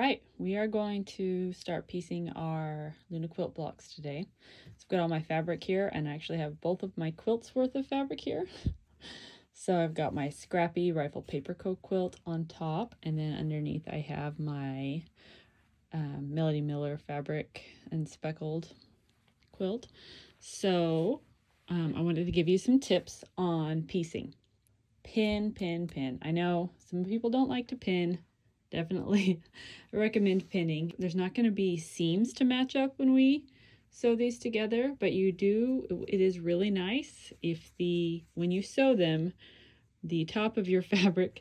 right, we are going to start piecing our Luna quilt blocks today. So I've got all my fabric here, and I actually have both of my quilts worth of fabric here. So I've got my scrappy rifle paper coat quilt on top, and then underneath I have my Melody Miller fabric and speckled quilt. So I wanted to give you some tips on piecing. Pin, pin, pin. I know some people don't like to pin. Definitely recommend pinning. There's not going to be seams to match up when we sew these together, but it is really nice if when you sew them, the top of your fabric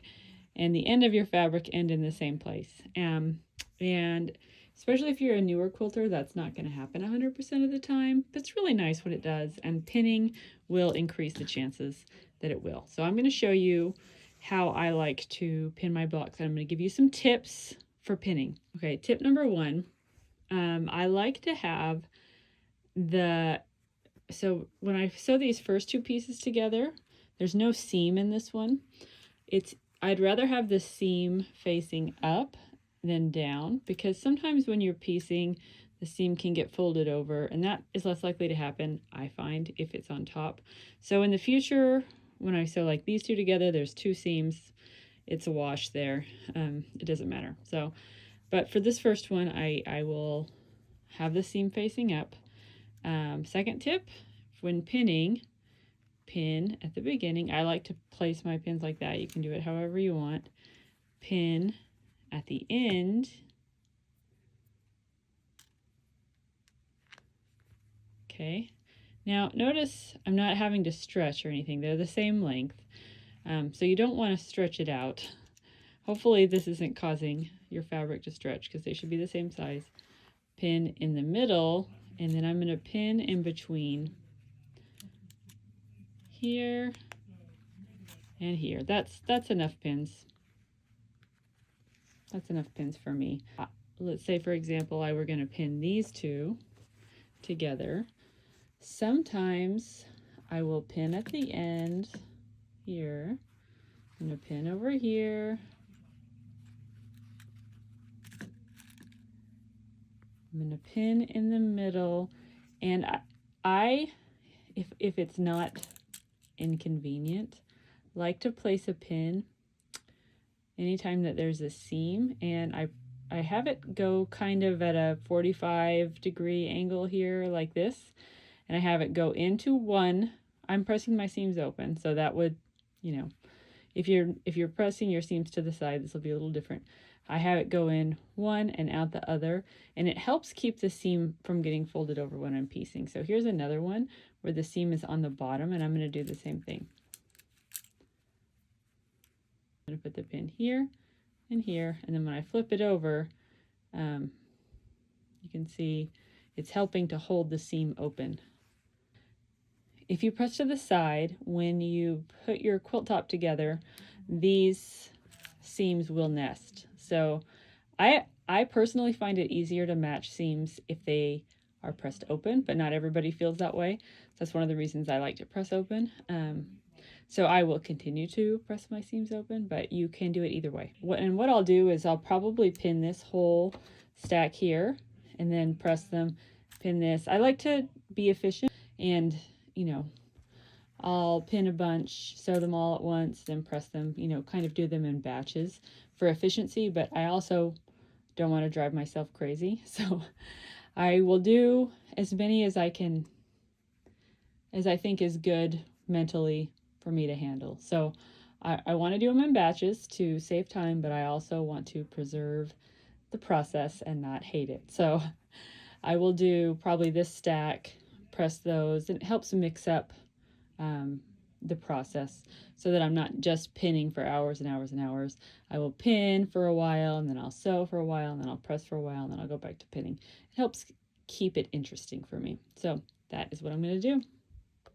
and the end of your fabric end in the same place. And especially if you're a newer quilter, that's not going to happen 100% of the time, but it's really nice when it does, and pinning will increase the chances that it will. So I'm going to show you how I like to pin my blocks, and I'm going to give you some tips for pinning. Okay, tip number one, I like to have so when I sew these first two pieces together, there's no seam in this one. I'd rather have the seam facing up than down, because sometimes when you're piecing, the seam can get folded over, and that is less likely to happen, I find, if it's on top. So in the future, when I sew like these two together, there's two seams, it's a wash there. It doesn't matter. So, but for this first one, I will have the seam facing up. Second tip, when pinning, pin at the beginning. I like to place my pins like that. You can do it however you want. Pin at the end. Okay. Now notice I'm not having to stretch or anything. They're the same length. So you don't want to stretch it out. Hopefully this isn't causing your fabric to stretch, because they should be the same size. Pin in the middle, and then I'm going to pin in between here and here. That's enough pins. That's enough pins for me. Let's say, for example, I were going to pin these two together. Sometimes I will pin at the end here. I'm going to pin over here. I'm going to pin in the middle, and if it's not inconvenient, like to place a pin anytime that there's a seam, and I have it go kind of at a 45-degree angle here like this, and I have it go into one. I'm pressing my seams open, so that would, if you're pressing your seams to the side, this will be a little different. I have it go in one and out the other, and it helps keep the seam from getting folded over when I'm piecing. So here's another one where the seam is on the bottom, and I'm going to do the same thing. I'm going to put the pin here and here, and then when I flip it over, you can see it's helping to hold the seam open. If you press to the side, when you put your quilt top together, these seams will nest. So I personally find it easier to match seams if they are pressed open, but not everybody feels that way. So that's one of the reasons I like to press open. So I will continue to press my seams open, but you can do it either way. What I'll do is I'll probably pin this whole stack here and then press them, pin this. I like to be efficient, and I'll pin a bunch, sew them all at once, then press them, kind of do them in batches for efficiency, but I also don't want to drive myself crazy. So I will do as many as I can, as I think is good mentally for me to handle. So I want to do them in batches to save time, but I also want to preserve the process and not hate it. So I will do probably this stack, press those, and it helps mix up the process so that I'm not just pinning for hours and hours and hours. I will pin for a while, and then I'll sew for a while, and then I'll press for a while, and then I'll go back to pinning. It helps keep it interesting for me. So that is what I'm going to do.